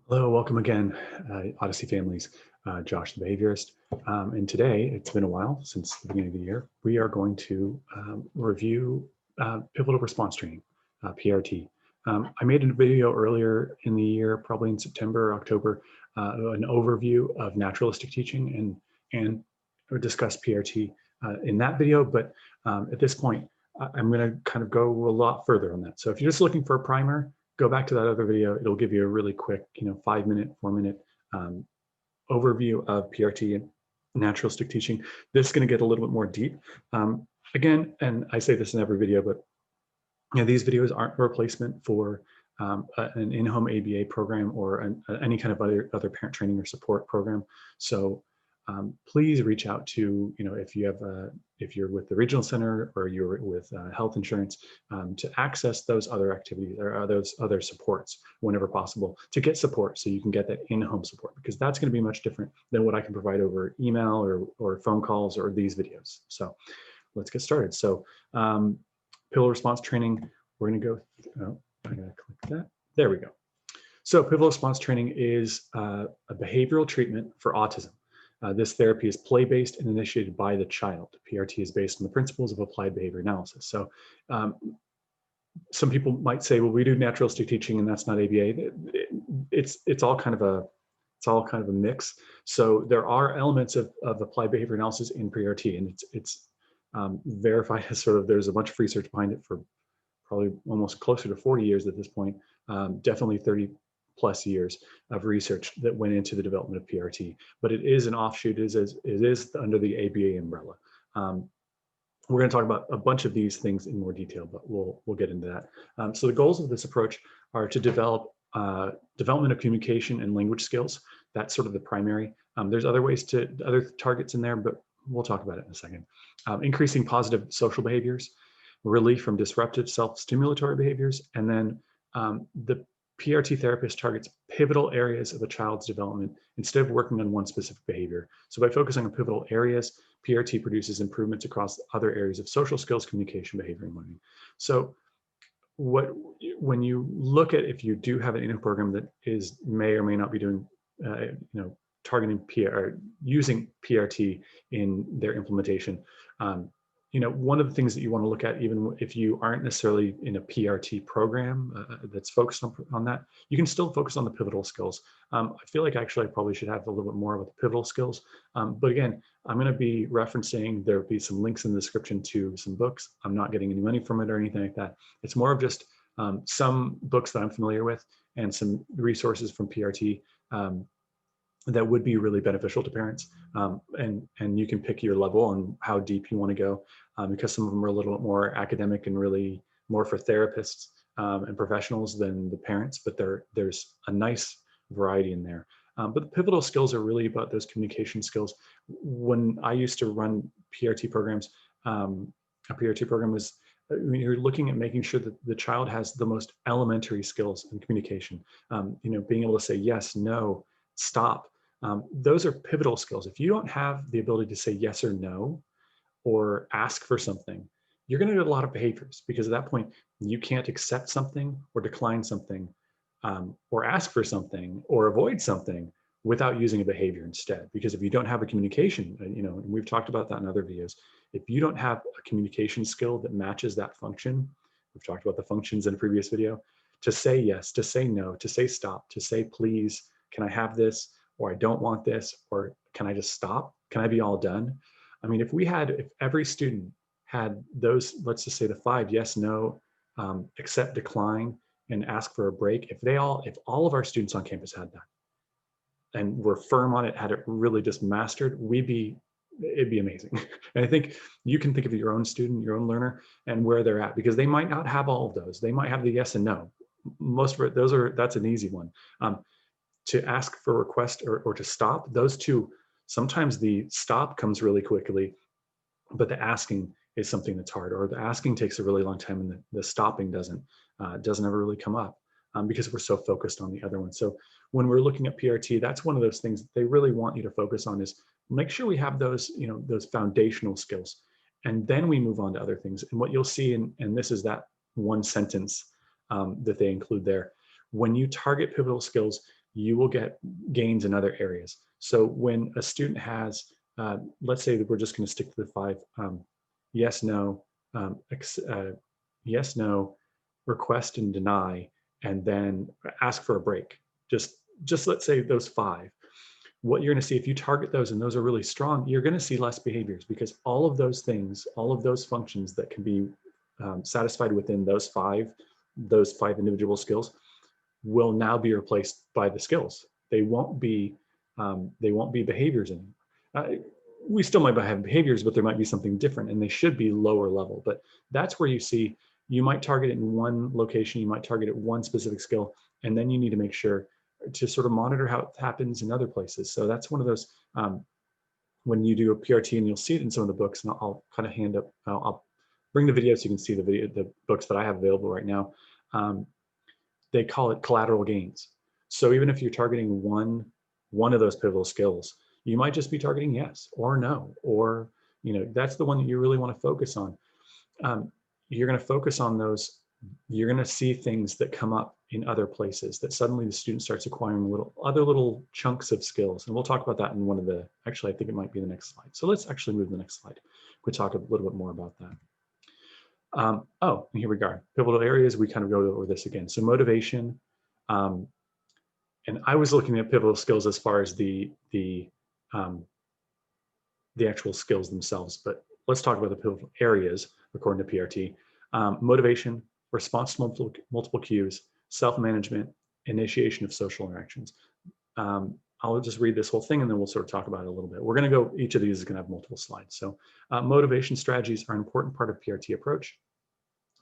Hello, welcome again, Odyssey families. Josh the behaviorist. And today, it's been a while since the beginning of the year, we are going to review pivotal response training, PRT. I made a video earlier in the year, probably in September or October, an overview of naturalistic teaching and discussed PRT in that video. But at this point, I'm going to kind of go a lot further on that. So if you're just looking for a primer, go back to that other video. It'll give you a really quick, 5-minute, 4-minute overview of PRT and naturalistic teaching. This is going to get a little bit more deep. Again, and I say this in every video, but these videos aren't a replacement for an in-home ABA program or any kind of other parent training or support program. So please reach out to, if you're with the regional center or you're with health insurance, to access those other activities or those other supports whenever possible, to get support so you can get that in-home support, because that's going to be much different than what I can provide over email or phone calls or these videos. So let's get started. So pivotal response training, we're going to go, I gotta click that. There we go. So pivotal response training is a behavioral treatment for autism. This therapy is play-based and initiated by the child. PRT is based on the principles of applied behavior analysis. So some people might say, well, we do naturalistic teaching and that's not ABA. It's all kind of a mix. So there are elements of applied behavior analysis in PRT, and it's verified as sort of, there's a bunch of research behind it for probably almost closer to 40 years at this point, definitely 30+ years of research that went into the development of PRT, but it is an offshoot. It is under the ABA umbrella. We're going to talk about a bunch of these things in more detail, but we'll get into that. So the goals of this approach are to develop development of communication and language skills. That's sort of the primary. There's other targets in there, but we'll talk about it in a second. Increasing positive social behaviors, relief from disruptive self-stimulatory behaviors, and then the PRT therapist targets pivotal areas of a child's development instead of working on one specific behavior. So by focusing on pivotal areas, PRT produces improvements across other areas of social skills, communication, behavior, and learning. So when you look at, if you do have an in-home program that may or may not be doing, targeting using PRT in their implementation, one of the things that you want to look at, even if you aren't necessarily in a PRT program that's focused on that, you can still focus on the pivotal skills. I feel like actually I probably should have a little bit more about the pivotal skills. But again, I'm going to be referencing, there'll be some links in the description to some books. I'm not getting any money from it or anything like that. It's more of just some books that I'm familiar with and some resources from PRT that would be really beneficial to parents. And you can pick your level on how deep you want to go, because some of them are a little bit more academic and really more for therapists and professionals than the parents, but there's a nice variety in there. But the pivotal skills are really about those communication skills. When I used to run PRT programs, a PRT program was, you're looking at making sure that the child has the most elementary skills in communication. Being able to say yes, no, stop. Those are pivotal skills. If you don't have the ability to say yes or no, or ask for something, you're going to get a lot of behaviors, because at that point, you can't accept something or decline something, or ask for something or avoid something without using a behavior instead. Because if you don't have a communication, and we've talked about that in other videos, if you don't have a communication skill that matches that function, we've talked about the functions in a previous video, to say yes, to say no, to say stop, to say please, can I have this, or I don't want this, or can I just stop? Can I be all done? I mean, if every student had those, let's just say the 5 yes, no, accept, decline, and ask for a break, if all of our students on campus had that and were firm on it, had it really just mastered, it'd be amazing. And I think you can think of your own student, your own learner, and where they're at, because they might not have all of those. They might have the yes and no. Most of it, that's an easy one. To ask for a request or to stop, those two, sometimes the stop comes really quickly, but the asking is something that's hard, or the asking takes a really long time and the stopping doesn't ever really come up, because we're so focused on the other one. So when we're looking at PRT, that's one of those things that they really want you to focus on, is make sure we have those, those foundational skills, and then we move on to other things. And what you'll see, and this is that one sentence that they include there, when you target pivotal skills, you will get gains in other areas. So when a student has, let's say that we're just going to stick to the 5 yes, no, yes, no, request and deny, and then ask for a break. Just let's say those 5. What you're going to see if you target those and those are really strong, you're going to see less behaviors, because all of those things, all of those functions that can be satisfied within those five individual skills will now be replaced by the skills. They won't be behaviors anymore. We still might have behaviors, but there might be something different, and they should be lower level. But that's where you see, you might target it in one location, you might target it one specific skill, and then you need to make sure to sort of monitor how it happens in other places. So that's one of those, when you do a PRT, and you'll see it in some of the books, and I'll kind of hand up, I'll bring the video so you can see the books that I have available right now. They call it collateral gains. So even if you're targeting one of those pivotal skills, you might just be targeting yes or no, or that's the one that you really want to focus on. You're going to focus on those. You're going to see things that come up in other places, that suddenly the student starts acquiring other little chunks of skills. And we'll talk about that in one of the, actually, I think it might be the next slide. So let's actually move to the next slide. We'll talk a little bit more about that. Oh, and here we go. Pivotal areas, we kind of go over this again. So motivation, and I was looking at pivotal skills as far as the actual skills themselves, but let's talk about the pivotal areas according to PRT. Motivation, response to multiple cues, self-management, initiation of social interactions. I'll just read this whole thing and then we'll sort of talk about it a little bit. We're going to go, each of these is going to have multiple slides. So motivation strategies are an important part of PRT approach.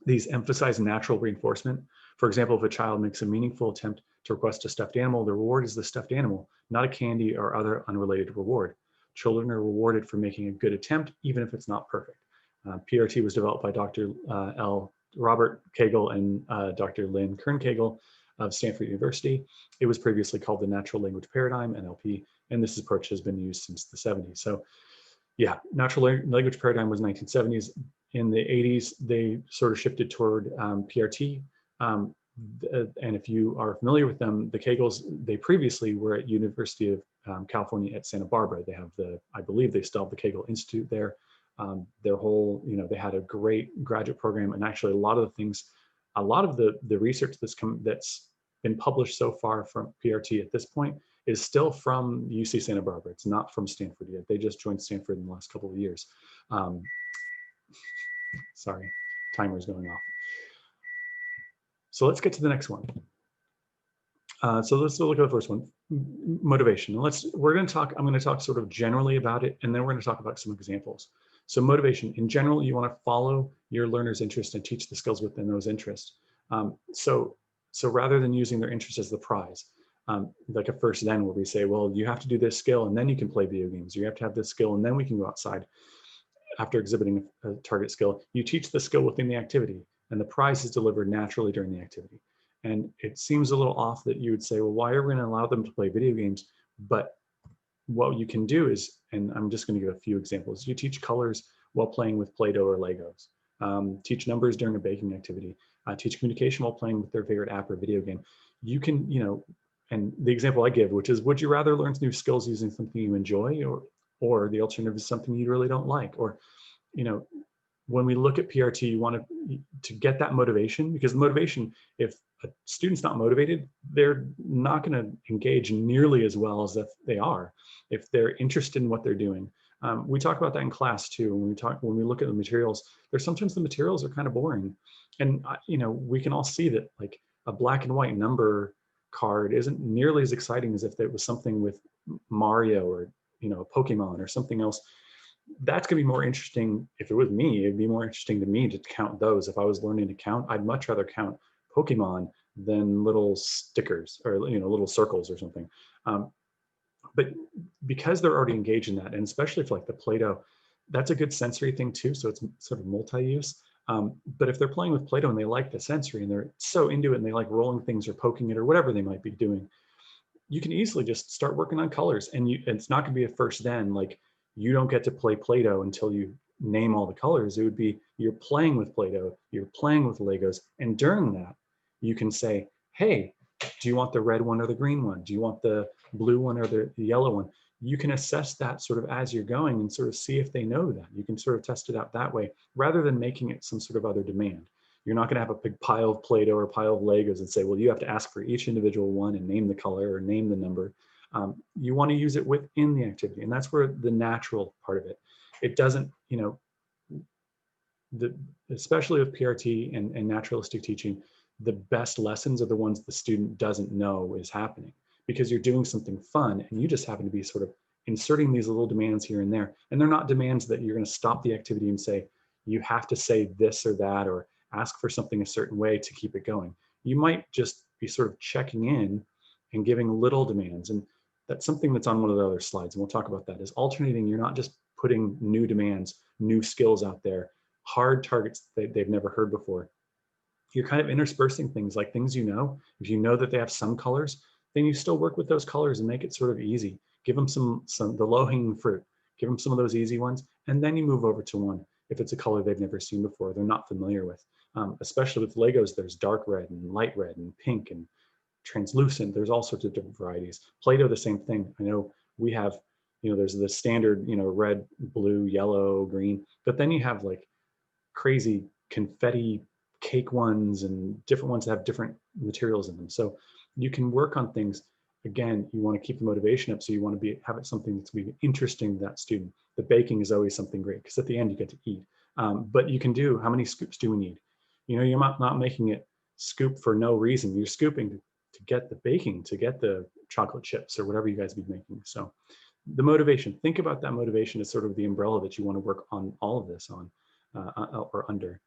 These emphasize natural reinforcement. For example, if a child makes a meaningful attempt to request a stuffed animal, the reward is the stuffed animal, not a candy or other unrelated reward. Children are rewarded for making a good attempt, even if it's not perfect. PRT was developed by Dr. Robert Cagle and Dr. Lynn Kern-Cagle of Stanford University. It was previously called the Natural Language Paradigm, NLP, and this approach has been used since the 70s. So yeah, natural language paradigm was 1970s. In the 80s, they sort of shifted toward PRT. And if you are familiar with them, the Kagels, they previously were at University of California at Santa Barbara. They have I believe they still have the Kagel Institute there. Their whole, they had a great graduate program, and actually a lot of the things, a lot of the research that's been published so far from PRT at this point is still from UC Santa Barbara. It's not from Stanford yet. They just joined Stanford in the last couple of years. Sorry, timer's going off. So let's get to the next one. So let's look at the first one, motivation. I'm going to talk sort of generally about it, and then we're going to talk about some examples. So motivation, in general, you want to follow your learner's interest and teach the skills within those interests. So rather than using their interest as the prize, like a first then where we say, well, you have to do this skill and then you can play video games. You have to have this skill and then we can go outside. After exhibiting a target skill, you teach the skill within the activity, and the prize is delivered naturally during the activity. And it seems a little off that you would say, well, why are we going to allow them to play video games? But what you can do is, and I'm just going to give a few examples, you teach colors while playing with Play-Doh or Legos, teach numbers during a baking activity, teach communication while playing with their favorite app or video game. You can, and the example I give, which is, would you rather learn new skills using something you enjoy, or the alternative is something you really don't like? Or, when we look at PRT, you want to get that motivation, because motivation, if a student's not motivated, they're not going to engage nearly as well as if they are, if they're interested in what they're doing. We talk about that in class too. When we look at the materials, sometimes the materials are kind of boring. And, we can all see that, like, a black and white number card isn't nearly as exciting as if it was something with Mario or, Pokemon or something else. That's going to be more interesting. If it was me, it'd be more interesting to me to count those. If I was learning to count, I'd much rather count Pokemon than little stickers or, little circles or something. But because they're already engaged in that, and especially for like the Play-Doh, that's a good sensory thing too. So it's sort of multi-use. But if they're playing with Play-Doh and they like the sensory and they're so into it and they like rolling things or poking it or whatever they might be doing, you can easily just start working on colors. And it's not going to be a first then, like, you don't get to play Play-Doh until you name all the colors. It would be, you're playing with Play-Doh, you're playing with Legos. And during that, you can say, hey, Do you want the red one or the green one? Do you want the blue one or the yellow one? You can assess that sort of as you're going and sort of see if they know that. You can sort of test it out that way rather than making it some sort of other demand. You're not going to have a big pile of Play-Doh or a pile of Legos and say, well, you have to ask for each individual one and name the color or name the number. You want to use it within the activity, and that's where the natural part of it. It doesn't, especially with PRT and naturalistic teaching, the best lessons are the ones the student doesn't know is happening, because you're doing something fun and you just happen to be sort of inserting these little demands here and there. And they're not demands that you're going to stop the activity and say, you have to say this or that, or ask for something a certain way to keep it going. You might just be sort of checking in and giving little demands. And that's something that's on one of the other slides, and we'll talk about that, is alternating. You're not just putting new demands, new skills out there, hard targets that they've never heard before. You're kind of interspersing things like things you know. If you know that they have some colors, then you still work with those colors and make it sort of easy. Give them some the low-hanging fruit. Give them some of those easy ones, and then you move over to one if it's a color they've never seen before, they're not familiar with. Especially with Legos, there's dark red and light red and pink and translucent. There's all sorts of different varieties. Play-Doh, the same thing. I know we have, there's the standard, red, blue, yellow, green, but then you have like crazy confetti cake ones and different ones that have different materials in them. So you can work on things. Again, you want to keep the motivation up, so you want to have it something that's going to be interesting to that student. The baking is always something great because at the end you get to eat. But you can do, how many scoops do we need? You're not making it scoop for no reason. You're scooping to get the baking, to get the chocolate chips or whatever you guys be making. So the motivation, think about that motivation as sort of the umbrella that you want to work on all of this on or under.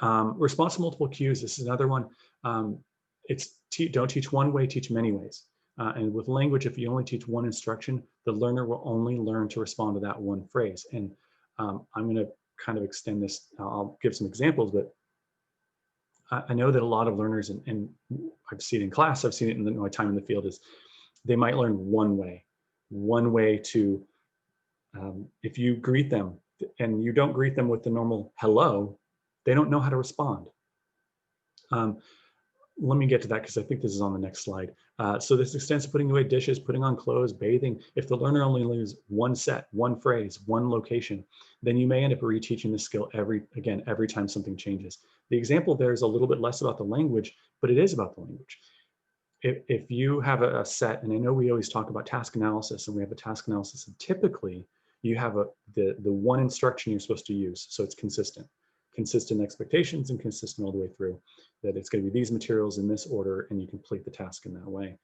Response to multiple cues, this is another one. Don't teach one way, teach many ways. And with language, if you only teach one instruction, the learner will only learn to respond to that one phrase. And I'm going to kind of extend this. I'll give some examples, but I know that a lot of learners, and I've seen it in class, I've seen it in my time in the field, is they might learn one way to, if you greet them and you don't greet them with the normal hello, they don't know how to respond. Let me get to that because I think this is on the next slide. So this extends to putting away dishes, putting on clothes, bathing. If the learner only learns one set, one phrase, one location, then you may end up reteaching the skill every time something changes. The example there is a little bit less about the language, but it is about the language. If you have a set, and I know we always talk about task analysis, and we have a task analysis, and typically you have the one instruction you're supposed to use, so it's consistent expectations and consistent all the way through, that it's going to be these materials in this order and you complete the task in that way.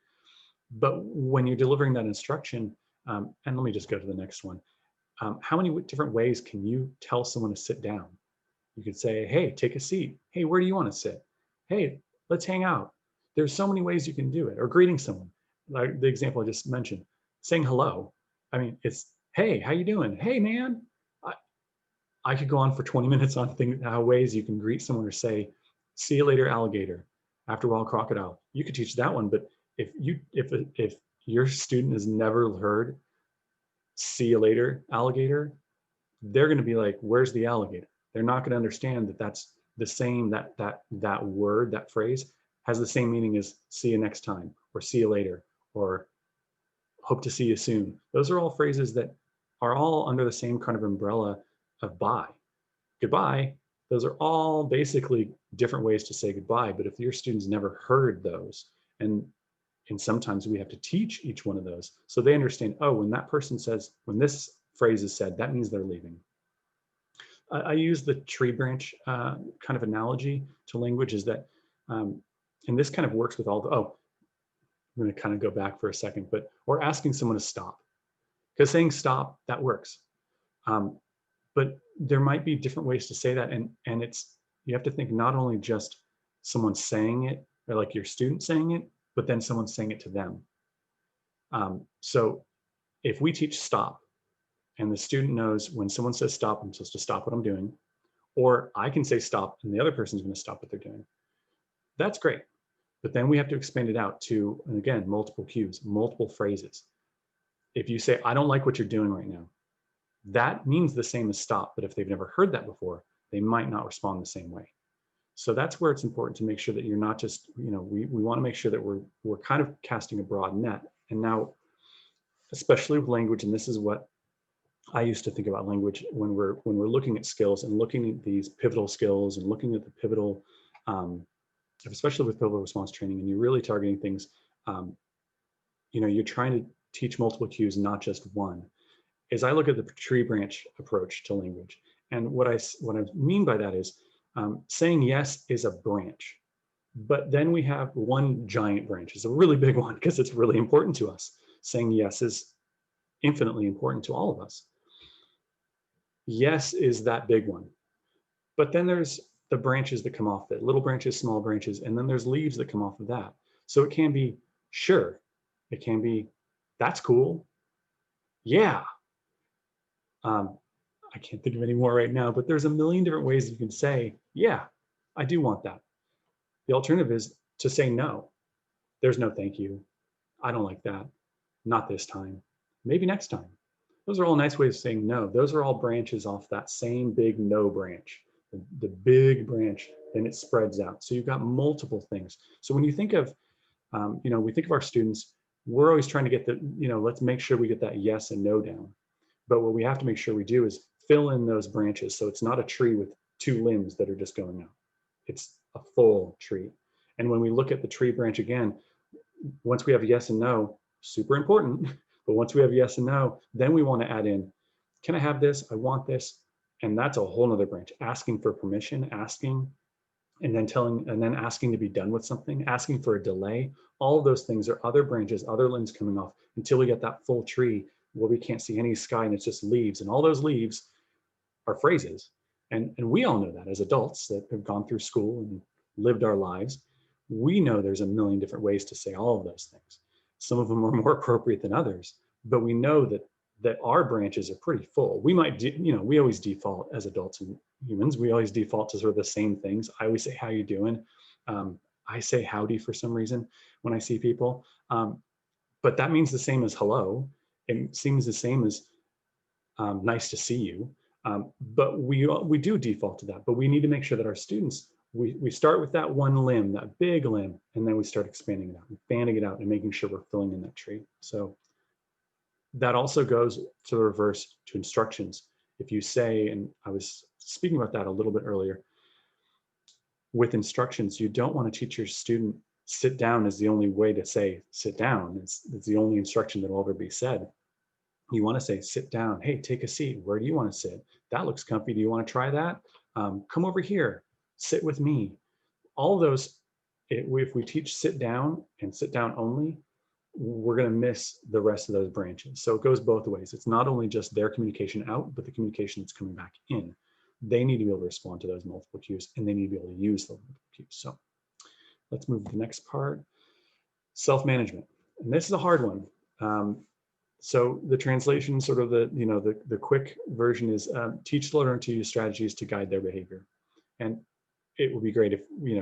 But when you're delivering that instruction, and let me just go to the next one. How many different ways can you tell someone to sit down? You could say, hey, take a seat. Hey, where do you want to sit? Hey, let's hang out. There's so many ways you can do it. Or greeting someone, like the example I just mentioned, saying hello. I mean, it's, hey, how you doing? Hey, man. I could go on for 20 minutes on how ways you can greet someone or say, see you later, alligator, after a while, crocodile. You could teach that one, but if your student has never heard see you later, alligator, they're going to be like, where's the alligator? They're not going to understand that that's the same, that word, that phrase has the same meaning as see you next time, or see you later, or hope to see you soon. Those are all phrases that are all under the same kind of umbrella of bye, goodbye. Those are all basically different ways to say goodbye. But if your students never heard those, and sometimes we have to teach each one of those, so they understand, oh, when that person says, when this phrase is said, that means they're leaving. I use the tree branch kind of analogy to language, is that, and this kind of works with all the, I'm going to kind of go back for a second, or asking someone to stop, because saying stop, that works. But there might be different ways to say that. And you have to think not only just someone saying it, or like your student saying it, but then someone saying it to them. So if we teach stop, and the student knows when someone says stop, I'm supposed to stop what I'm doing, or I can say stop and the other person's going to stop what they're doing. That's great. But then we have to expand it out to, and again, multiple cues, multiple phrases. If you say, I don't like what you're doing right now, that means the same as stop, but if they've never heard that before, they might not respond the same way. So that's where it's important to make sure that you're not just, we want to make sure that we're kind of casting a broad net. And now, especially with language, and this is what I used to think about language when we're looking at skills and looking at these pivotal skills and looking at the pivotal, especially with pivotal response training, and you're really targeting things, you're trying to teach multiple cues, not just one. As I look at the tree branch approach to language, and what I mean by that is saying yes is a branch, but then we have one giant branch. It's a really big one because it's really important to us. Saying yes is infinitely important to all of us. Yes is that big one, but then there's the branches that come off it, little branches, small branches, and then there's leaves that come off of that. So it can be sure, it can be that's cool, yeah. I can't think of any more right now, but there's a million different ways you can say, yeah, I do want that. The alternative is to say no. There's no thank you. I don't like that. Not this time. Maybe next time. Those are all nice ways of saying no. Those are all branches off that same big no branch, the big branch, then it spreads out. So you've got multiple things. So when you think of, we think of our students, we're always trying to get the, let's make sure we get that yes and no down. But what we have to make sure we do is fill in those branches. So it's not a tree with two limbs that are just going out. It's a full tree. And when we look at the tree branch again, once we have yes and no, super important, but once we have yes and no, then we want to add in, can I have this? I want this. And that's a whole nother branch, asking for permission, asking, and then asking to be done with something, asking for a delay. All of those things are other branches, other limbs coming off until we get that full tree where we can't see any sky and it's just leaves. And all those leaves are phrases. And we all know that as adults that have gone through school and lived our lives. We know there's a million different ways to say all of those things. Some of them are more appropriate than others, but we know that our branches are pretty full. We might, we always default as adults and humans, we always default to sort of the same things. I always say, how you doing? I say howdy for some reason when I see people, but that means the same as hello. It seems the same as nice to see you. But we do default to that, but we need to make sure that our students, we start with that one limb, that big limb, and then we start expanding it out and fanning it out and making sure we're filling in that tree. So that also goes to the reverse to instructions. If you say, and I was speaking about that a little bit earlier, with instructions, you don't want to teach your student sit down is the only way to say sit down. It's the only instruction that will ever be said. You want to say, sit down. Hey, take a seat. Where do you want to sit? That looks comfy. Do you want to try that? Come over here. Sit with me. All of those, if we teach sit down and sit down only, we're going to miss the rest of those branches. So it goes both ways. It's not only just their communication out, but the communication that's coming back in. They need to be able to respond to those multiple cues, and they need to be able to use those multiple cues. So let's move to the next part. Self-management. And this is a hard one. So the translation, sort of the quick version is teach the learner to use strategies to guide their behavior. And it would be great if,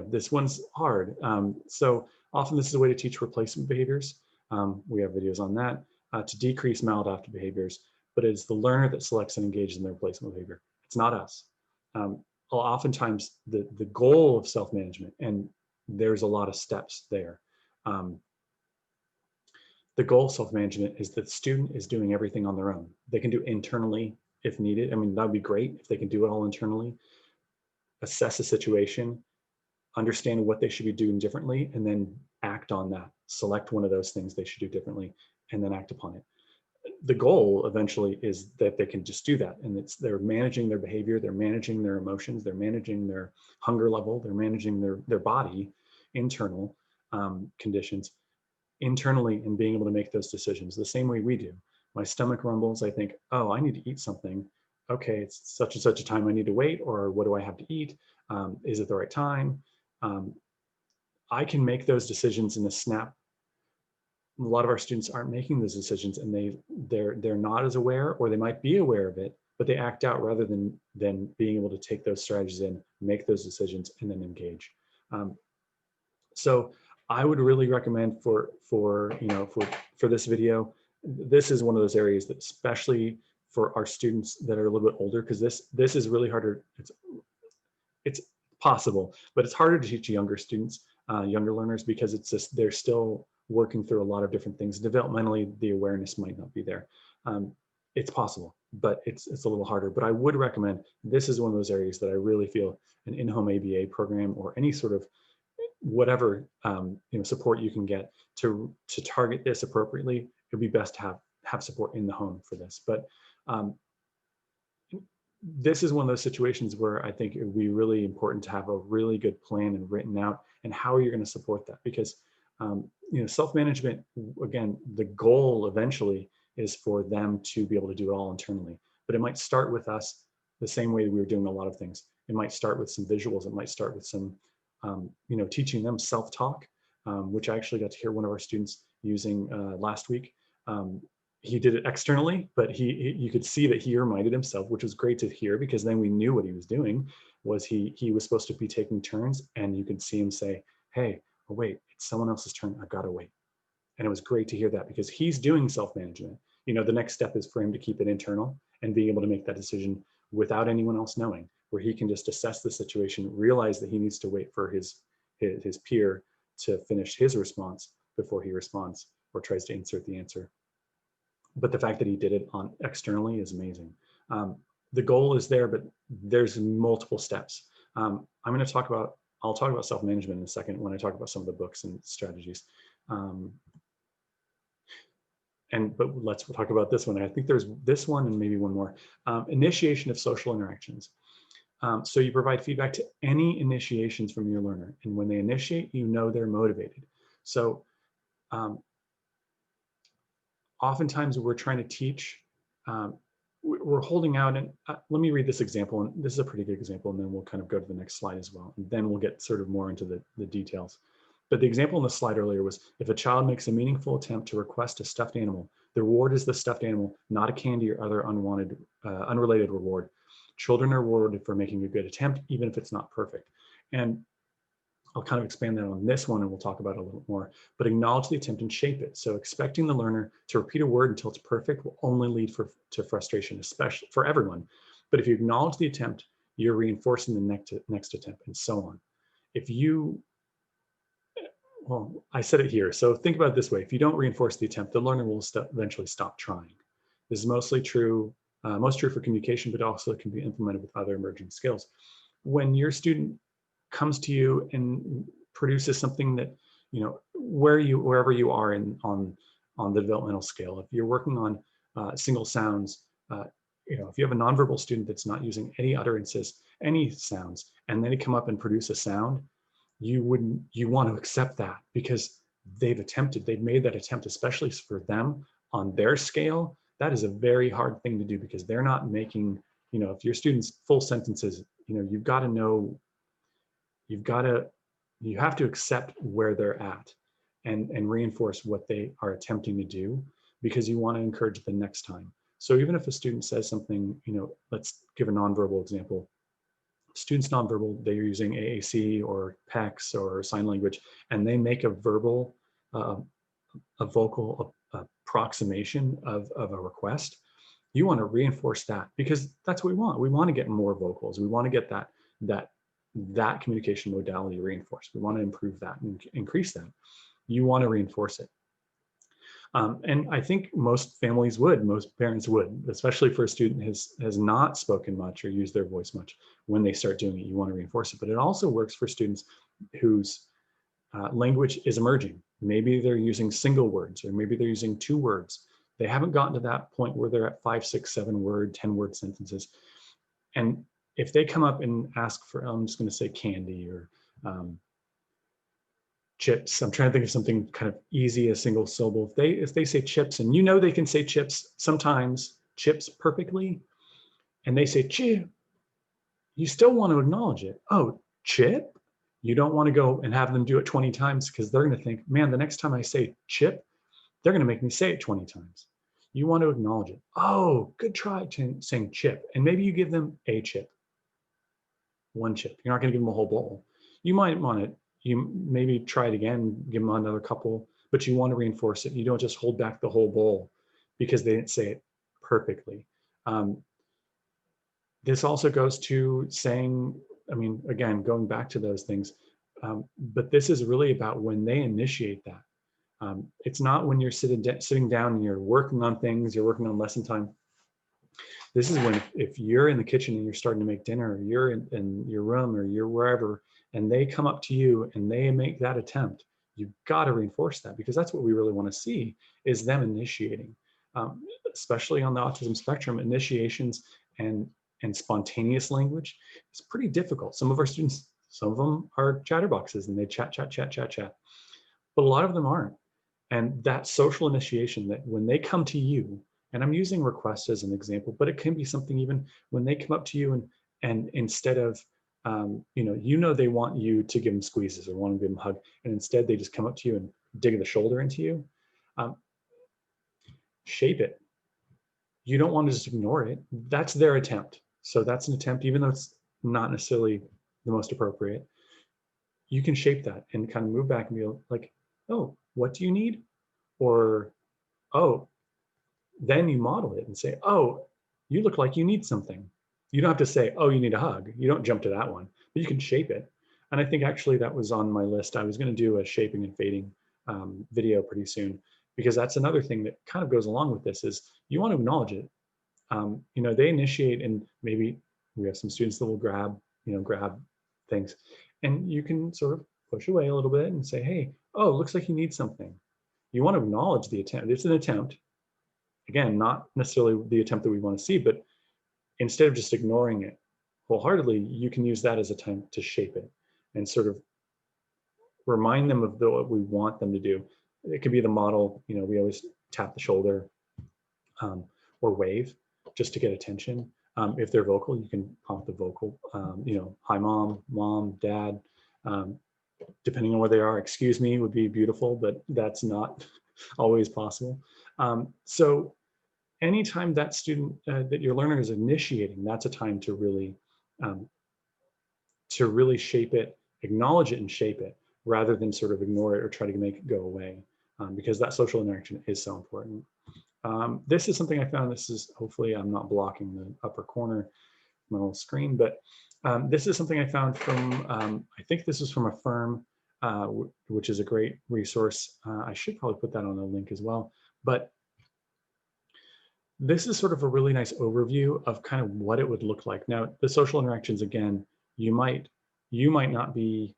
this one's hard. So often this is a way to teach replacement behaviors. We have videos on that, to decrease maladaptive behaviors, but it's the learner that selects and engages in their replacement behavior. It's not us. Oftentimes the goal of self-management, and there's a lot of steps there. The goal of self-management is that the student is doing everything on their own. They can do internally if needed. I mean, that would be great if they can do it all internally. Assess a situation, understand what they should be doing differently, and then act on that. Select one of those things they should do differently, and then act upon it. The goal eventually is that they can just do that, and they're managing their behavior, they're managing their emotions, they're managing their hunger level, they're managing their body, internal conditions, internally, and being able to make those decisions the same way we do. My stomach rumbles, I think, oh, I need to eat something. Okay, it's such and such a time I need to wait, or what do I have to eat? Is it the right time? I can make those decisions in a snap. A lot of our students aren't making those decisions, and they're not as aware, or they might be aware of it, but they act out rather than being able to take those strategies in, make those decisions, and then engage. So I would really recommend for this video, this is one of those areas that, especially for our students that are a little bit older, because this is really harder. It's possible, but it's harder to teach younger students, younger learners, because it's just, they're still working through a lot of different things. Developmentally, the awareness might not be there. It's possible, but it's a little harder. But I would recommend, this is one of those areas that I really feel an in-home ABA program or any sort of whatever support you can get to target this appropriately. It would be best to have support in the home for this. But this is one of those situations where I think it would be really important to have a really good plan and written out, and how are you going to support that? Because self-management, again, the goal eventually is for them to be able to do it all internally. But it might start with us the same way we were doing a lot of things. It might start with some visuals. It might start with some, teaching them self-talk, which I actually got to hear one of our students using last week. He did it externally, but you could see that he reminded himself, which was great to hear, because then we knew what he was doing. Was he was supposed to be taking turns, and you could see him say, hey, oh wait, it's someone else's turn, I've got to wait. And it was great to hear that, because he's doing self-management. The next step is for him to keep it internal and being able to make that decision without anyone else knowing, where he can just assess the situation, realize that he needs to wait for his peer to finish his response before he responds or tries to insert the answer. But the fact that he did it externally is amazing. The goal is there, but there's multiple steps. I'll talk about self-management in a second when I talk about some of the books and strategies. But let's talk about this one. I think there's this one and maybe one more. Initiation of social interactions. So you provide feedback to any initiations from your learner, and when they initiate, they're motivated. So oftentimes we're trying to teach, we're holding out, and let me read this example, and this is a pretty good example, and then we'll kind of go to the next slide as well, and then we'll get sort of more into the details. But the example in the slide earlier was, if a child makes a meaningful attempt to request a stuffed animal, the reward is the stuffed animal, not a candy or other unrelated reward. Children are rewarded for making a good attempt, even if it's not perfect. And I'll kind of expand that on this one, and we'll talk about it a little more, but acknowledge the attempt and shape it. So expecting the learner to repeat a word until it's perfect will only lead to frustration, especially for everyone. But if you acknowledge the attempt, you're reinforcing the next attempt, and so on. Well, I said it here. So think about it this way. If you don't reinforce the attempt, the learner will eventually stop trying. This is mostly true, most true for communication, but also it can be implemented with other emerging skills. When your student comes to you and produces something that, wherever you are on the developmental scale, if you're working on single sounds, if you have a nonverbal student that's not using any utterances, any sounds, and then they come up and produce a sound, you want to accept that, because they've made that attempt, especially for them on their scale. That is a very hard thing to do, because they're not making, if your student's full sentences, you have to accept where they're at and reinforce what they are attempting to do, because you want to encourage the next time. So even if a student says something, let's give a nonverbal example. Students nonverbal, they're using AAC or PECS or sign language, and they make a vocal approximation of a request. You want to reinforce that, because that's what we want. We want to get more vocals. We want to get that communication modality reinforced. We want to improve that and increase that. You want to reinforce it. And I think most parents would, especially for a student who has not spoken much or used their voice much. When they start doing it, you want to reinforce it. But it also works for students whose language is emerging. Maybe they're using single words, or maybe they're using 2 words. They haven't gotten to that point where they're at 5, 6, 7 word, 10 word sentences. And if they come up and ask for, I'm just going to say candy or chips. I'm trying to think of something kind of easy, a single syllable. If they say chips, and they can say chips sometimes, chips perfectly, and they say chip, you still want to acknowledge it. Oh, chip? You don't want to go and have them do it 20 times, because they're going to think, man, the next time I say chip, they're going to make me say it 20 times. You want to acknowledge it. Oh, good try saying chip. And maybe you give them a chip, 1 chip. You're not going to give them a whole bowl. You might want to, you maybe try it again, give them another couple, but you want to reinforce it. You don't just hold back the whole bowl because they didn't say it perfectly. This also goes to saying I mean, again, going back to those things, but this is really about when they initiate that. It's not when you're sitting down and you're working on things, you're working on lesson time. This is when if you're in the kitchen and you're starting to make dinner, or you're in your room or you're wherever, and they come up to you and they make that attempt, you've got to reinforce that, because that's what we really want to see, is them initiating. Especially on the autism spectrum, initiations and spontaneous language is pretty difficult. Some of our students, some of them are chatterboxes and they chat, but a lot of them aren't. And that social initiation, that when they come to you, and I'm using request as an example, but it can be something even when they come up to you and instead of, they want you to give them squeezes or want to give them a hug, and instead they just come up to you and dig the shoulder into you. Shape it. You don't want to just ignore it. That's their attempt. So that's an attempt, even though it's not necessarily the most appropriate. You can shape that and kind of move back and be like, oh, what do you need? Or, oh, then you model it and say, oh, you look like you need something. You don't have to say, oh, you need a hug. You don't jump to that one, but you can shape it. And I think actually that was on my list. I was going to do a shaping and fading video pretty soon, because that's another thing that kind of goes along with this, is you want to acknowledge it. They initiate, and maybe we have some students that will grab things, and you can sort of push away a little bit and say, hey, oh, it looks like you need something. You want to acknowledge the attempt. It's an attempt. Again, not necessarily the attempt that we want to see, but instead of just ignoring it wholeheartedly, you can use that as a time to shape it and sort of remind them of what we want them to do. It could be the model, we always tap the shoulder or wave just to get attention. If they're vocal, you can prompt the vocal, hi mom, dad, depending on where they are, excuse me would be beautiful, but that's not always possible. So anytime that student, that your learner is initiating, that's a time to really shape it, acknowledge it and shape it, rather than sort of ignore it or try to make it go away, because that social interaction is so important. This is something I found. This is, hopefully I'm not blocking the upper corner of my little screen, but this is something I found from, I think this is from a firm, which is a great resource. I should probably put that on the link as well. But this is sort of a really nice overview of kind of what it would look like. Now, the social interactions, again, you might not be,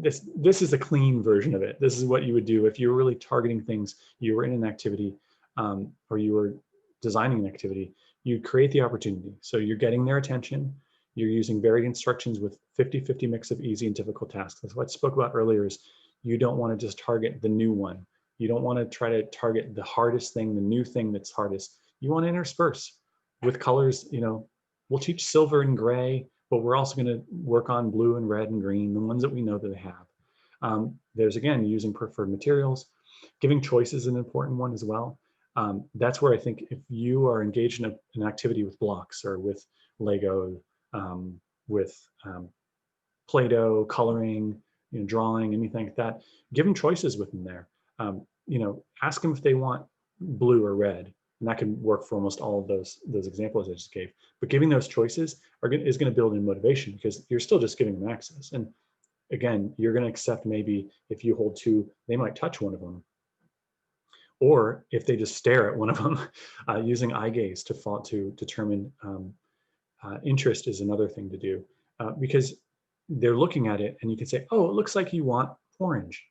this is a clean version of it. This is what you would do if you were really targeting things, you were in an activity, or you were designing an activity, you create the opportunity. So you're getting their attention, you're using varied instructions with 50-50 mix of easy and difficult tasks. That's what I spoke about earlier, is you don't want to just target the new one. You don't want to try to target the hardest thing, the new thing that's hardest. You want to intersperse with colors. We'll teach silver and gray, but we're also going to work on blue and red and green, the ones that we know that they have. There's, again, using preferred materials. Giving choice is an important one as well. That's where I think if you are engaged in an activity with blocks or with Lego, with Play-Doh, coloring, drawing, anything like that, give them choices within there. Ask them if they want blue or red, and that can work for almost all of those examples I just gave. But giving those choices is going to build in motivation, because you're still just giving them access. And again, you're going to accept, maybe if you hold two, they might touch one of them, or if they just stare at one of them, using eye gaze to determine interest is another thing to do, because they're looking at it and you can say, oh, it looks like you want orange.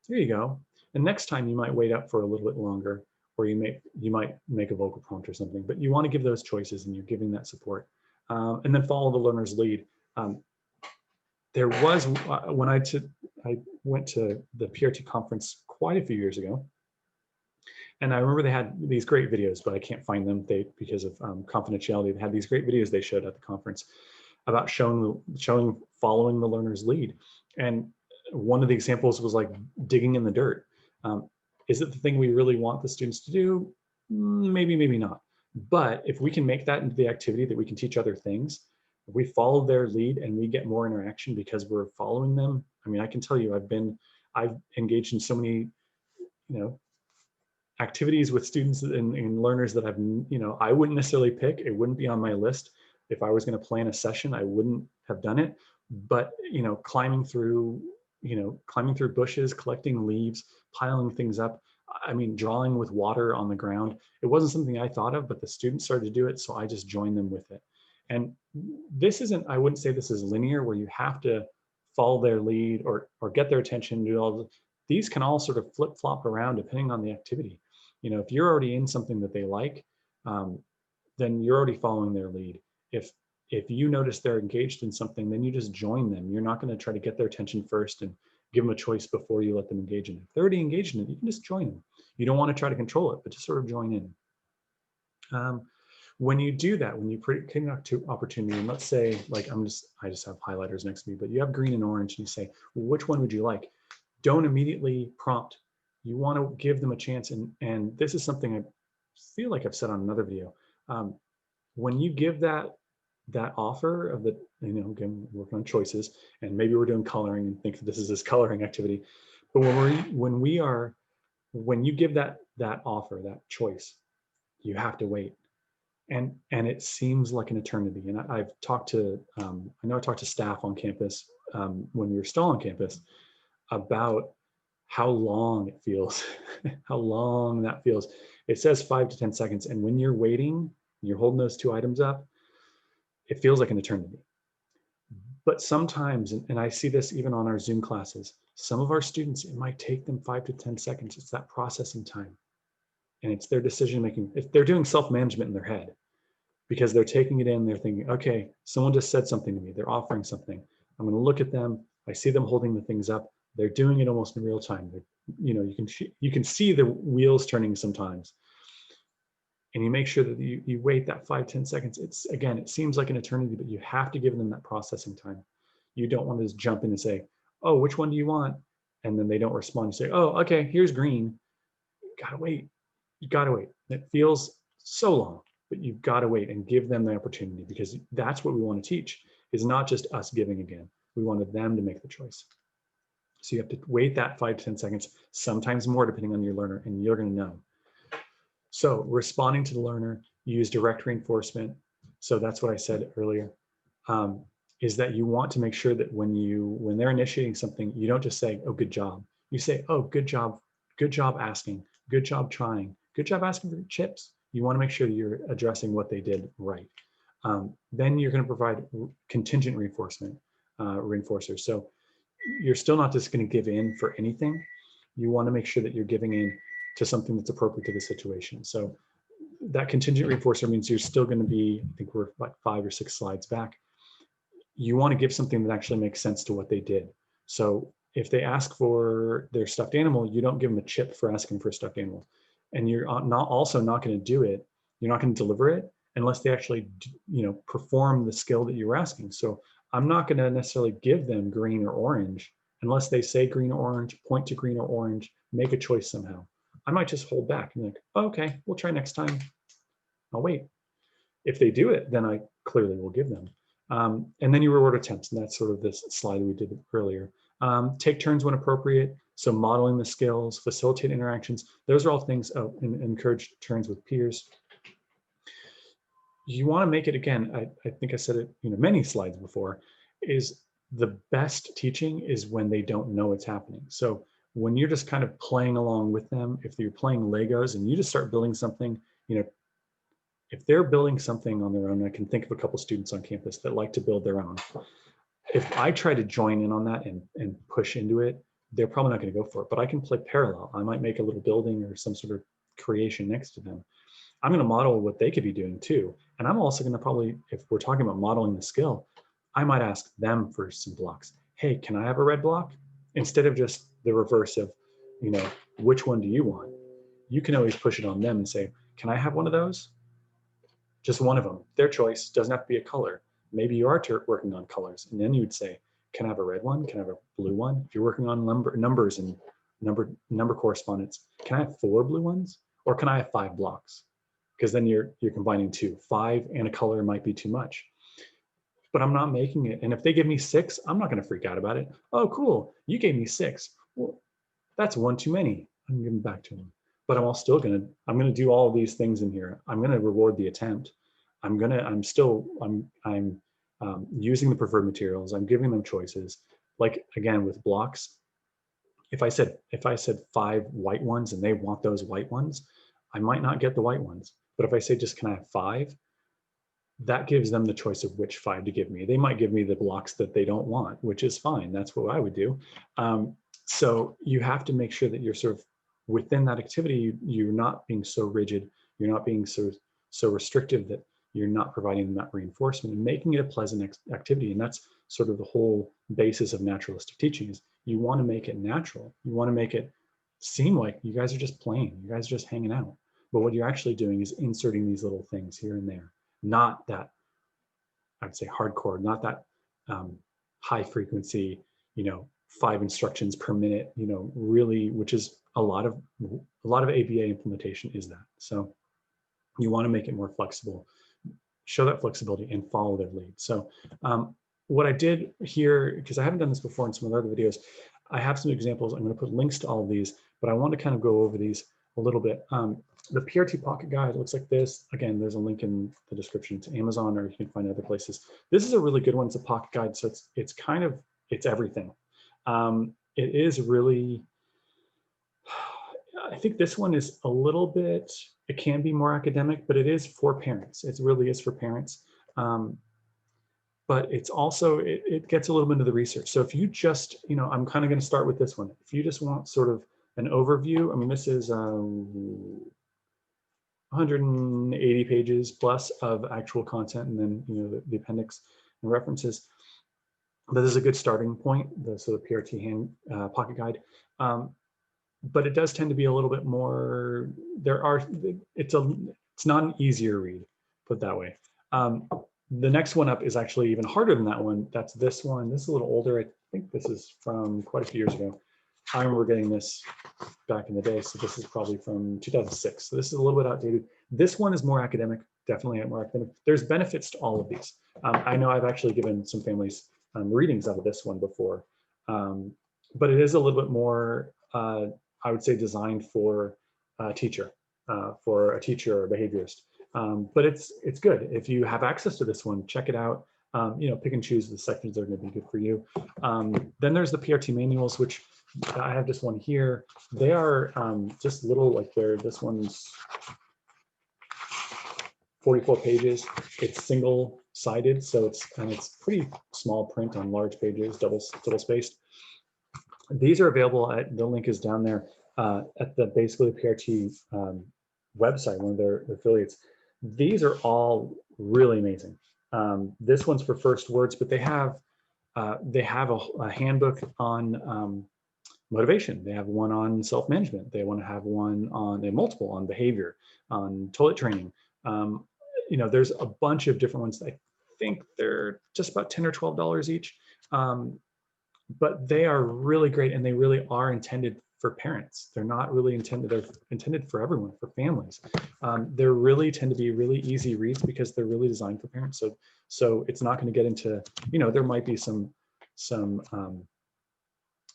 There you go. And next time you might wait up for a little bit longer, or you might make a vocal prompt or something, but you want to give those choices and you're giving that support. And then follow the learner's lead. There was, when I went to the PRT conference quite a few years ago, and I remember they had these great videos, but I can't find them because of confidentiality. They had these great videos they showed at the conference about following the learner's lead. And one of the examples was like digging in the dirt. Is it the thing we really want the students to do? Maybe, maybe not. But if we can make that into the activity that we can teach other things, if we follow their lead and we get more interaction because we're following them. I mean, I can tell you, I've engaged in so many, activities with students and learners that I've, I wouldn't necessarily pick. It wouldn't be on my list. If I was going to plan a session, I wouldn't have done it. But, climbing through bushes, collecting leaves, piling things up. I mean, drawing with water on the ground. It wasn't something I thought of, but the students started to do it. So I just joined them with it. And this isn't, I wouldn't say this is linear where you have to follow their lead or get their attention, do all. These can all sort of flip flop around depending on the activity. If you're already in something that they like, then you're already following their lead. If you notice they're engaged in something, then you just join them. You're not going to try to get their attention first and give them a choice before you let them engage in it. If they're already engaged in it, you can just join them. You don't want to try to control it, but just sort of join in. When you do that, when you create an opportunity, and let's say, like I just have highlighters next to me, but you have green and orange, and you say, well, which one would you like? Don't immediately prompt. You want to give them a chance, and this is something I feel like I've said on another video. When you give that offer of the, again, working on choices, and maybe we're doing coloring and think that this is this coloring activity, but when you give that offer, that choice, you have to wait. And it seems like an eternity. And I've talked to, I know I talked to staff on campus when we were still on campus about how long it feels, how long that feels. It says 5 to 10 seconds. And when you're waiting, you're holding those two items up, it feels like an eternity. But sometimes, and I see this even on our Zoom classes, some of our students, it might take them 5 to 10 seconds. It's that processing time. And it's their decision making. If they're doing self-management in their head, because they're taking it in, they're thinking, okay, someone just said something to me, they're offering something. I'm going to look at them. I see them holding the things up. They're doing it almost in real time. You can see the wheels turning sometimes. And you make sure that you wait that 5-10 seconds. It seems like an eternity, but you have to give them that processing time. You don't want to just jump in and say, oh, which one do you want? And then they don't respond. You say, oh, okay, here's green. You gotta wait. You gotta wait. It feels so long, but you've got to wait and give them the opportunity, because that's what we want to teach, is not just us giving again. We wanted them to make the choice. So you have to wait that 5 to 10 seconds, sometimes more depending on your learner, and you're going to know. So responding to the learner, use direct reinforcement. So that's what I said earlier, is that you want to make sure that when they're initiating something, you don't just say, oh, good job. You say, oh, good job asking, good job trying, good job asking for chips. You want to make sure that you're addressing what they did right. Then you're going to provide contingent reinforcement, reinforcers. So you're still not just going to give in for anything. You want to make sure that you're giving in to something that's appropriate to the situation. So that contingent reinforcer means you're still going to be, I think we're like 5 or 6 slides back. You want to give something that actually makes sense to what they did. So if they ask for their stuffed animal, you don't give them a chip for asking for a stuffed animal. And you're also not going to do it. You're not going to deliver it unless they actually, perform the skill that you were asking. So I'm not going to necessarily give them green or orange unless they say green or orange, point to green or orange, make a choice somehow. I might just hold back and be like, oh, okay, we'll try next time. I'll wait. If they do it, then I clearly will give them. And then you reward attempts, and that's sort of this slide we did earlier. Take turns when appropriate. So modeling the skills, facilitate interactions. Those are all things, encourage turns with peers. You want to make it, again, I think I said it, many slides before, is the best teaching is when they don't know it's happening. So when you're just kind of playing along with them, if you're playing Legos and you just start building something, if they're building something on their own, I can think of a couple students on campus that like to build their own. If I try to join in on that and push into it, they're probably not going to go for it, but I can play parallel. I might make a little building or some sort of creation next to them. I'm going to model what they could be doing too. And I'm also going to probably, if we're talking about modeling the skill, I might ask them for some blocks. Hey, can I have a red block? Instead of just the reverse of, which one do you want? You can always push it on them and say, can I have one of those? Just one of them, their choice, doesn't have to be a color. Maybe you are working on colors. And then you would say, can I have a red one? Can I have a blue one? If you're working on numbers and number correspondence, can I have 4 blue ones? Or can I have 5 blocks? Because then you're combining 2. 5 and a color might be too much. But I'm not making it. And if they give me 6, I'm not going to freak out about it. Oh, cool. You gave me 6. Well, that's 1 too many. I'm giving back to them. but I'm gonna do all of these things in here. I'm gonna reward the attempt. I'm using the preferred materials. I'm giving them choices. Like again, with blocks, if I said 5 white ones and they want those white ones, I might not get the white ones. But if I say, just can I have 5? That gives them the choice of which 5 to give me. They might give me the blocks that they don't want, which is fine. That's what I would do. So you have to make sure that you're sort of within that activity. You're not being so rigid. You're not being so restrictive that you're not providing that reinforcement and making it a pleasant activity. And that's sort of the whole basis of naturalistic teaching, is you want to make it natural. You want to make it seem like you guys are just playing. You guys are just hanging out. But what you're actually doing is inserting these little things here and there. Not that, I would say, hardcore, not that high frequency, 5 instructions per minute, really, which is a lot of ABA implementation is that. So you want to make it more flexible, show that flexibility and follow their lead. So what I did here, because I haven't done this before in some of the other videos, I have some examples. I'm going to put links to all of these, but I want to kind of go over these a little bit. The PRT Pocket guide looks like this. Again, there's a link in the description to Amazon, or you can find other places. This is a really good one. It's a pocket guide, so it's everything. It is really, I think this one is a little bit, it can be more academic, but it is for parents. It really is for parents. But it's also, it gets a little bit into the research. So if you just, I'm kind of going to start with this one. If you just want sort of an overview, I mean, this is 180 pages plus of actual content, and then the appendix and references. This is a good starting point, the PRT Pocket Guide. But it does tend to be a little bit more, it's not an easier read, put it that way. The next one up is actually even harder than that one. That's this one. This is a little older. I think this is from quite a few years ago. I remember getting this back in the day. So this is probably from 2006. So this is a little bit outdated. This one is more academic, definitely more academic. There's benefits to all of these. I know I've actually given some families readings out of this one before, but it is a little bit more, I would say, designed for a teacher or a behaviorist. But it's good. If you have access to this one, check it out. Pick and choose the sections that are going to be good for you. Then there's the PRT manuals, which I have this one here. They are just little, like this one's 44 pages. It's single-sided, so it's pretty small print on large pages, double spaced. These are available at, the link is down there at the basically the PRT website, one of their affiliates. These are all really amazing. This one's for first words, but they have a handbook on motivation. They have one on self-management. They want to have one on, they have multiple on behavior, on toilet training. There's a bunch of different ones. I think they're just about $10 or $12 each. But they are really great, and they really are intended for parents. They're not really intended, they're intended for everyone, for families. They really tend to be really easy reads because they're really designed for parents. So it's not going to get into, there might be some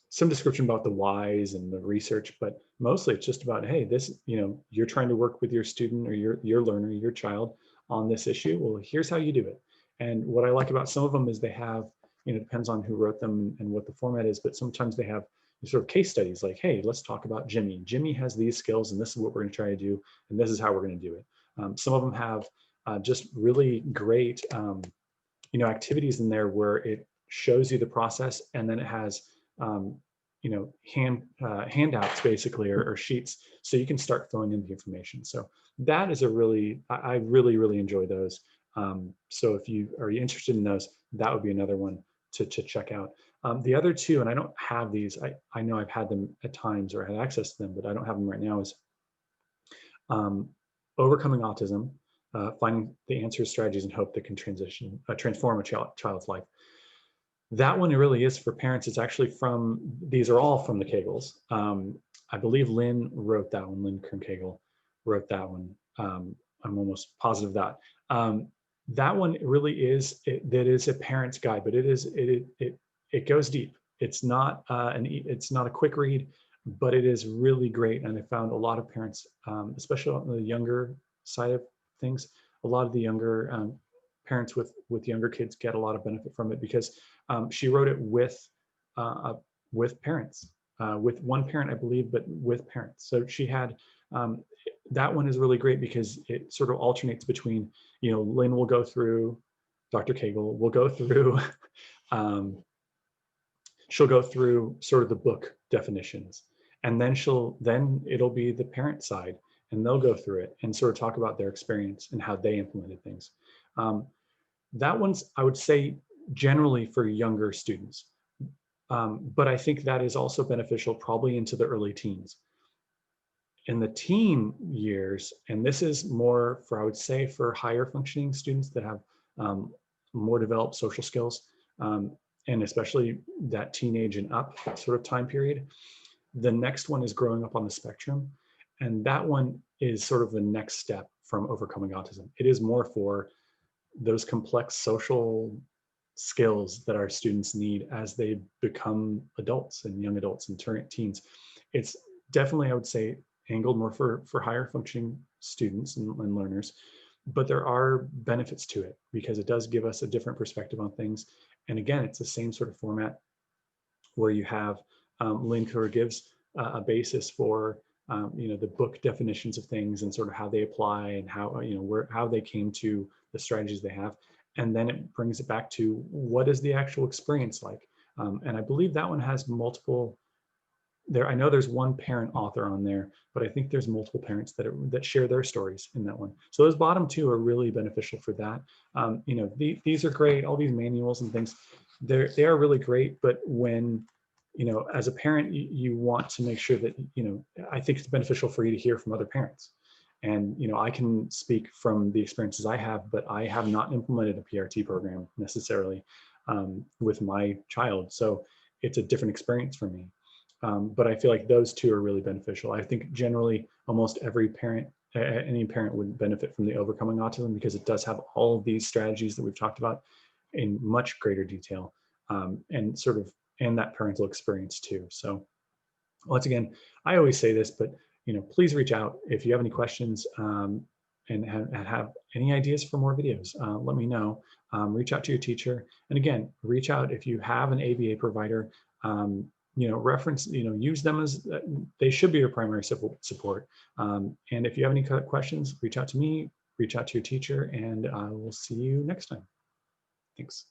description about the whys and the research, but mostly it's just about, hey, this, you're trying to work with your student or your learner, your child on this issue. Well, here's how you do it. And what I like about some of them is they have, it depends on who wrote them and what the format is, but sometimes they have sort of case studies like, hey, let's talk about Jimmy. Jimmy has these skills, and this is what we're going to try to do, and this is how we're going to do it. Some of them have just really great, activities in there where it shows you the process, and then it has, handouts basically, or sheets, so you can start filling in the information. So that is I really enjoy those. So if you are interested in those, that would be another one to check out. The other two, and I don't have these, I know I've had them at times or had access to them, but I don't have them right now, is Overcoming Autism, Finding the Answers, Strategies, and Hope That Can Transform a Child's Life. That one really is for parents. It's actually these are all from the Kegels. I believe Lynn wrote that one, Lynn Kern-Kegel wrote that one. I'm almost positive that. That one really is, that is a parent's guide, but it goes deep. It's not a quick read. but it is really great. And I found a lot of parents, especially on the younger side of things, a lot of the younger parents with younger kids get a lot of benefit from it, because she wrote it with parents, with one parent, I believe, but with parents. So she had, that one is really great because it sort of alternates between, Lynn will go through, Dr. Cagle will go through, she'll go through sort of the book definitions, and then it'll be the parent side, and they'll go through it and sort of talk about their experience and how they implemented things. That one's, I would say, generally for younger students. But I think that is also beneficial probably into the early teens. In the teen years, and this is more for, I would say, for higher functioning students that have more developed social skills, and especially that teenage and up sort of time period. The next one is growing up on the spectrum. And that one is sort of the next step from overcoming autism. It is more for those complex social skills that our students need as they become adults and young adults and teens. It's definitely, I would say, angled more for higher functioning students and learners, but there are benefits to it because it does give us a different perspective on things. And again, it's the same sort of format where you have Lynn sort of gives a basis for the book definitions of things and sort of how they apply and how how they came to the strategies they have, and then it brings it back to what is the actual experience like. And I believe that one has multiple. I know there's one parent author on there, but I think there's multiple parents that share their stories in that one. So those bottom two are really beneficial for that. These are great. All these manuals and things, they are really great. But when, as a parent, you want to make sure that, I think it's beneficial for you to hear from other parents. And, I can speak from the experiences I have, but I have not implemented a PRT program necessarily with my child. So it's a different experience for me. But I feel like those two are really beneficial. I think generally almost every parent, any parent would benefit from the Overcoming Autism because it does have all of these strategies that we've talked about in much greater detail, and that parental experience too. So once again, I always say this, but please reach out if you have any questions and have any ideas for more videos. Let me know. Reach out to your teacher, and again, reach out if you have an ABA provider. Reference, use them as they should be your primary support. And if you have any questions, reach out to me, reach out to your teacher, and we'll see you next time. Thanks.